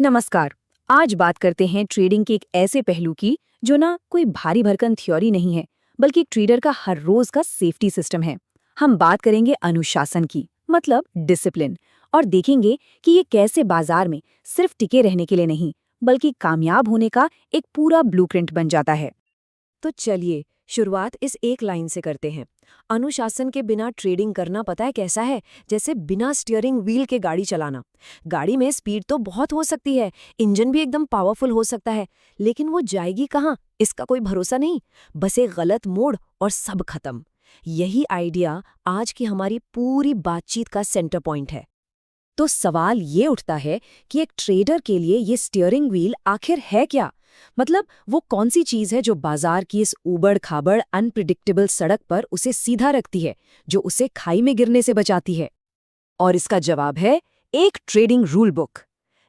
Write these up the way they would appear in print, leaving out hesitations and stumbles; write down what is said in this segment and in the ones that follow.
नमस्कार। आज बात करते हैं ट्रेडिंग के एक ऐसे पहलू की जो ना कोई भारी भरकम थ्योरी नहीं है, बल्कि एक ट्रेडर का हर रोज का सेफ्टी सिस्टम है। हम बात करेंगे अनुशासन की, मतलब डिसिप्लिन, और देखेंगे कि ये कैसे बाजार में सिर्फ टिके रहने के लिए नहीं, बल्कि कामयाब होने का एक पूरा ब्लूप्रिंट बन जाता है। तो चलिए शुरुआत इस एक लाइन से करते हैं। अनुशासन के बिना ट्रेडिंग करना पता है कैसा है? जैसे बिना स्टीयरिंग व्हील के गाड़ी चलाना। गाड़ी में स्पीड तो बहुत हो सकती है, इंजन भी एकदम पावरफुल हो सकता है, लेकिन वो जाएगी कहाँ इसका कोई भरोसा नहीं। बस एक गलत मोड़ और सब खत्म। यही आइडिया आज की हमारी पूरी बातचीत का सेंटर पॉइंट है। तो सवाल ये उठता है कि एक ट्रेडर के लिए ये स्टीयरिंग व्हील आखिर है क्या? मतलब वो कौन सी चीज है जो बाजार की इस ऊबड़-खाबड़ अनप्रिडिक्टेबल सड़क पर उसे सीधा रखती है, जो उसे खाई में गिरने से बचाती है? और इसका जवाब है एक ट्रेडिंग रूल बुक।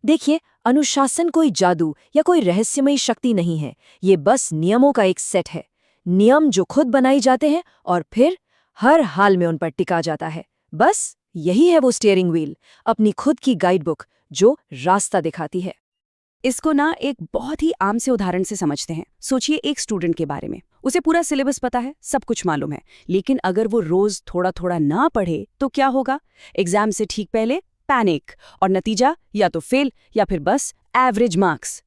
देखिए, अनुशासन कोई जादू या कोई रहस्यमयी शक्ति नहीं है, ये बस नियमों का एक सेट है। नियम जो खुद बनाई जाते हैं और फिर हर हाल में उन पर टिका जाता है। बस यही है वो स्टीयरिंग व्हील, अपनी खुद की गाइड बुक जो रास्ता दिखाती है। इसको ना एक बहुत ही आम से उदाहरण से समझते हैं। सोचिए एक स्टूडेंट के बारे में। उसे पूरा सिलेबस पता है, सब कुछ मालूम है, लेकिन अगर वो रोज थोड़ा थोड़ा ना पढ़े तो क्या होगा? एग्जाम से ठीक पहले पैनिक, और नतीजा या तो फेल या फिर बस एवरेज मार्क्स,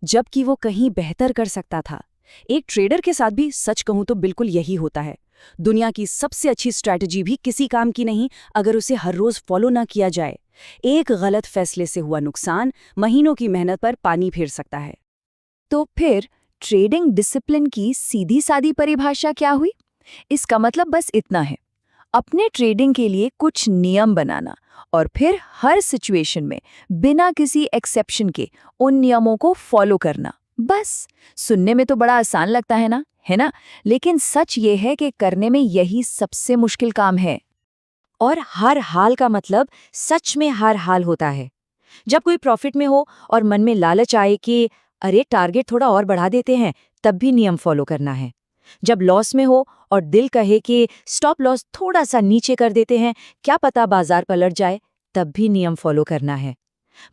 जबकि वो कहीं बेहतर कर सकता था। एक ट्रेडर के साथ भी सच कहूं तो बिल्कुल यही होता है। दुनिया की सबसे अच्छी स्ट्रैटेजी भी किसी काम की नहीं अगर उसे हर रोज फॉलो ना किया जाए। एक गलत फैसले से हुआ नुकसान महीनों की मेहनत पर पानी फेर सकता है। तो फिर ट्रेडिंग डिसिप्लिन की सीधी सादी परिभाषा क्या हुई? इसका मतलब बस इतना है, अपने ट्रेडिंग के लिए कुछ नियम बनाना और फिर हर सिचुएशन में बिना किसी एक्सेप्शन के उन नियमों को फॉलो करना। बस सुनने में तो बड़ा आसान लगता है ना? लेकिन सच ये है कि करने में यही सबसे मुश्किल काम है। और हर हाल का मतलब सच में हर हाल होता है। जब कोई प्रॉफिट में हो और मन में लालच आए कि अरे टारगेट थोड़ा और बढ़ा देते हैं, तब भी नियम फॉलो करना है। जब लॉस में हो और दिल कहे कि स्टॉप लॉस थोड़ा सा नीचे कर देते हैं, क्या पता बाजार पलट जाए, तब भी नियम फॉलो करना है।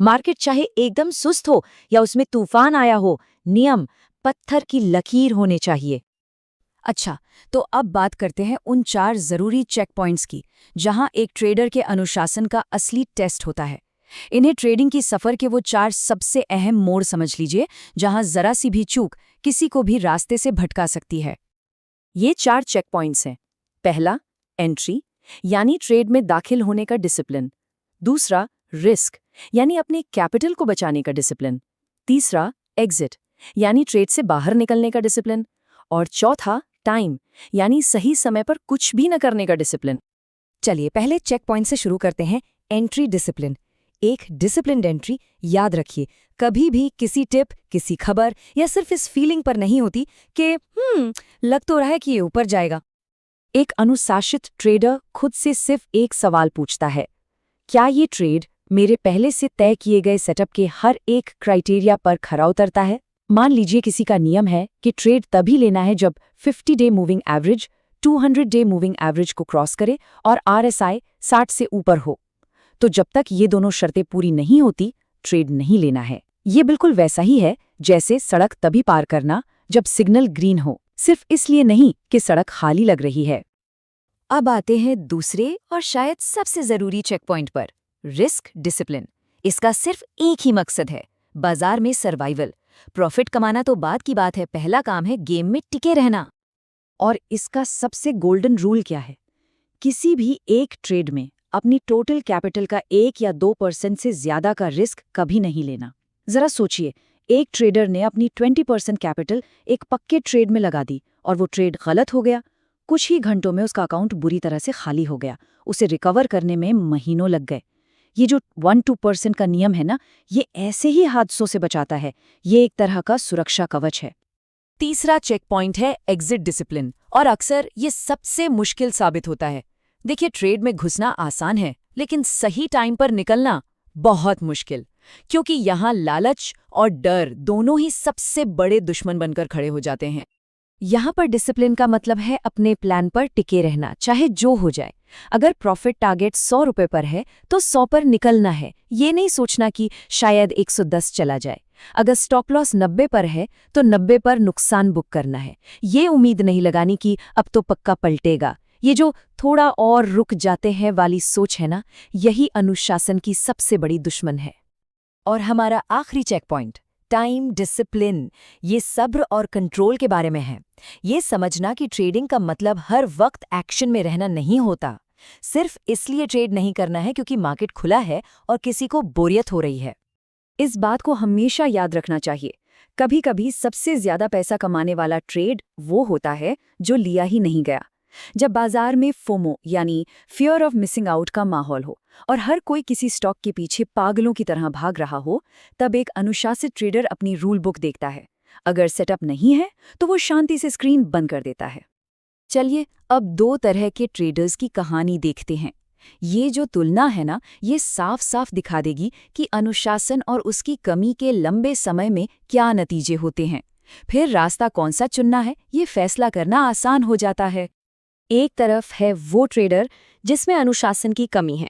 मार्केट चाहे एकदम सुस्त हो या उसमें तूफान आया हो, नियम पत्थर की लकीर होने चाहिए। अच्छा, तो अब बात करते हैं उन 4 जरूरी चेक पॉइंट्स की, जहां एक ट्रेडर के अनुशासन का असली टेस्ट होता है। इन्हें ट्रेडिंग की सफर के वो 4 सबसे अहम मोड़ समझ लीजिए, जहां जरा सी भी चूक किसी को भी रास्ते से भटका सकती है। ये 4 चेक पॉइंट्स हैं। पहला, एंट्री, यानी ट्रेड में दाखिल होने का डिसिप्लिन। दूसरा, रिस्क, यानी अपने कैपिटल को बचाने का डिसिप्लिन। तीसरा, एग्जिट, यानी ट्रेड से बाहर निकलने का डिसिप्लिन। और चौथा, टाइम, यानी सही समय पर कुछ भी न करने का डिसिप्लिन। चलिए पहले चेक पॉइंट से शुरू करते हैं, एंट्री डिसिप्लिन। एक डिसिप्लिन्ड एंट्री, याद रखिए, कभी भी किसी टिप, किसी खबर या सिर्फ इस फीलिंग पर नहीं होती कि लग तो रहा है कि ये ऊपर जाएगा। एक अनुशासित ट्रेडर खुद से सिर्फ एक सवाल पूछता है, क्या ये ट्रेड मेरे पहले से तय किए गए सेटअप के हर एक क्राइटेरिया पर खरा उतरता है? मान लीजिए किसी का नियम है कि ट्रेड तभी लेना है जब 50 day moving average 200 day moving average को क्रॉस करे और RSI 60 से ऊपर हो। तो जब तक ये दोनों शर्तें पूरी नहीं होती, ट्रेड नहीं लेना है। ये बिल्कुल वैसा ही है जैसे सड़क तभी पार करना जब सिग्नल ग्रीन हो, सिर्फ इसलिए नहीं कि सड़क खाली लग रही है। अब आते हैं दूसरे और शायद सबसे जरूरी चेक पॉइंट पर, रिस्क डिसिप्लिन। इसका सिर्फ एक ही मकसद है, बाजार में सर्वाइवल। प्रॉफिट कमाना तो बाद की बात है, पहला काम है गेम में टिके रहना। और इसका सबसे गोल्डन रूल क्या है? किसी भी एक ट्रेड में अपनी टोटल कैपिटल का 1 या 2% से ज्यादा का रिस्क कभी नहीं लेना। जरा सोचिए, एक ट्रेडर ने अपनी 20% कैपिटल एक पक्के ट्रेड में लगा दी और वो ट्रेड गलत हो गया। कुछ ही घंटों में उसका अकाउंट बुरी तरह से खाली हो गया, उसे रिकवर करने में महीनों लग गए। ये जो 1-2% का नियम है ना, ये ऐसे ही हादसों से बचाता है। ये एक तरह का सुरक्षा कवच है। तीसरा चेक पॉइंट है एग्जिट डिसिप्लिन, और अक्सर ये सबसे मुश्किल साबित होता है। देखिए, ट्रेड में घुसना आसान है, लेकिन सही टाइम पर निकलना बहुत मुश्किल, क्योंकि यहाँ लालच और डर दोनों ही सबसे बड़े दुश्मन बनकर खड़े हो जाते हैं। यहाँ पर डिसिप्लिन का मतलब है अपने प्लान पर टिके रहना, चाहे जो हो जाए। अगर प्रॉफिट टारगेट 100 रुपए पर है तो 100 पर निकलना है, ये नहीं सोचना कि शायद 110 चला जाए। अगर स्टॉप लॉस 90 पर है तो 90 पर नुकसान बुक करना है, ये उम्मीद नहीं लगानी कि अब तो पक्का पलटेगा। ये जो थोड़ा और रुक जाते हैं वाली सोच है ना, यही अनुशासन की सबसे बड़ी दुश्मन है। और हमारा आखिरी चेक पॉइंट, टाइम डिसिप्लिन, ये सब्र और कंट्रोल के बारे में है। ये समझना कि ट्रेडिंग का मतलब हर वक्त एक्शन में रहना नहीं होता। सिर्फ इसलिए ट्रेड नहीं करना है क्योंकि मार्केट खुला है और किसी को बोरियत हो रही है। इस बात को हमेशा याद रखना चाहिए। कभी कभी सबसे ज्यादा पैसा कमाने वाला ट्रेड वो होता है जो लिया ही नहीं गया। जब बाजार में फोमो यानी फियर ऑफ मिसिंग आउट का माहौल हो और हर कोई किसी स्टॉक के पीछे पागलों की तरह भाग रहा हो, तब एक अनुशासित ट्रेडर अपनी रूल बुक देखता है। अगर सेटअप नहीं है तो वो शांति से स्क्रीन बंद कर देता है। चलिए अब दो तरह के ट्रेडर्स की कहानी देखते हैं। ये जो तुलना है ना, ये साफ साफ दिखा देगी कि अनुशासन और उसकी कमी के लंबे समय में क्या नतीजे होते हैं। फिर रास्ता कौन सा चुनना है, ये फैसला करना आसान हो जाता है। एक तरफ है वो ट्रेडर जिसमें अनुशासन की कमी है।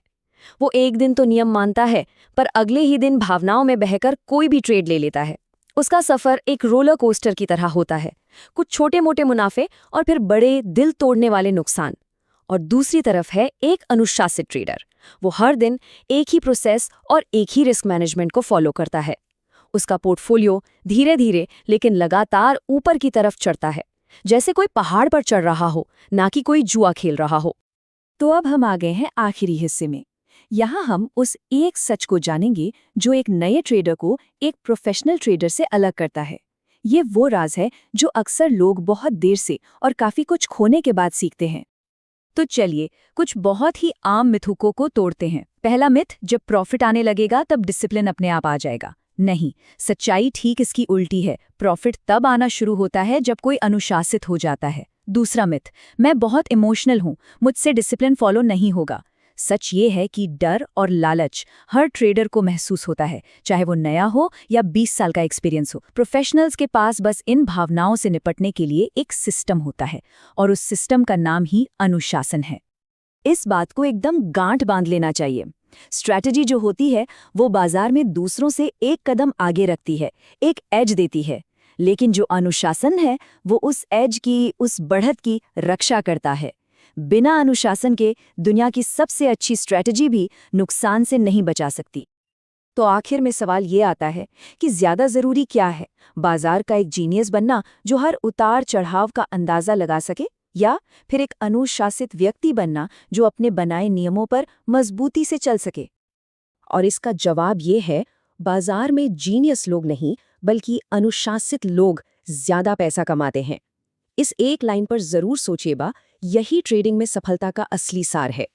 वो एक दिन तो नियम मानता है, पर अगले ही दिन भावनाओं में बहकर कोई भी ट्रेड ले लेता है। उसका सफर एक रोलर कोस्टर की तरह होता है, कुछ छोटे मोटे मुनाफे और फिर बड़े दिल तोड़ने वाले नुकसान। और दूसरी तरफ है एक अनुशासित ट्रेडर। वो हर दिन एक ही प्रोसेस और एक ही रिस्क मैनेजमेंट को फॉलो करता है। उसका पोर्टफोलियो धीरे धीरे लेकिन लगातार ऊपर की तरफ चढ़ता है, जैसे कोई पहाड़ पर चढ़ रहा हो, ना कि कोई जुआ खेल रहा हो। तो अब हम आ गए हैं आखिरी हिस्से में। यहाँ हम उस एक सच को जानेंगे जो एक नए ट्रेडर को एक प्रोफेशनल ट्रेडर से अलग करता है। ये वो राज है जो अक्सर लोग बहुत देर से और काफी कुछ खोने के बाद सीखते हैं। तो चलिए कुछ बहुत ही आम मिथकों को तोड़ते हैं। पहला मिथ, जब प्रॉफिट आने लगेगा तब डिसिप्लिन अपने आप आ जाएगा। नहीं, सच्चाई ठीक इसकी उल्टी है। प्रॉफिट तब आना शुरू होता है जब कोई अनुशासित हो जाता है। दूसरा मिथ, मैं बहुत इमोशनल हूं, मुझसे डिसिप्लिन फॉलो नहीं होगा। सच ये है कि डर और लालच हर ट्रेडर को महसूस होता है, चाहे वो नया हो या 20 साल का एक्सपीरियंस हो। प्रोफेशनल्स के पास बस इन भावनाओं से निपटने के लिए एक सिस्टम होता है, और उस सिस्टम का नाम ही अनुशासन है। इस बात को एकदम गांठ बांध लेना चाहिए। स्ट्रैटेजी जो होती है वो बाजार में दूसरों से एक कदम आगे रखती है, एक एज देती है। लेकिन जो अनुशासन है वो उस एज की, उस बढ़त की रक्षा करता है। बिना अनुशासन के दुनिया की सबसे अच्छी स्ट्रैटेजी भी नुकसान से नहीं बचा सकती। तो आखिर में सवाल ये आता है कि ज्यादा जरूरी क्या है, बाजार का एक जीनियस बनना जो हर उतार चढ़ाव का अंदाजा लगा सके, या फिर एक अनुशासित व्यक्ति बनना जो अपने बनाए नियमों पर मजबूती से चल सके? और इसका जवाब ये है, बाजार में जीनियस लोग नहीं बल्कि अनुशासित लोग ज्यादा पैसा कमाते हैं। इस एक लाइन पर जरूर सोचिएगा, यही ट्रेडिंग में सफलता का असली सार है।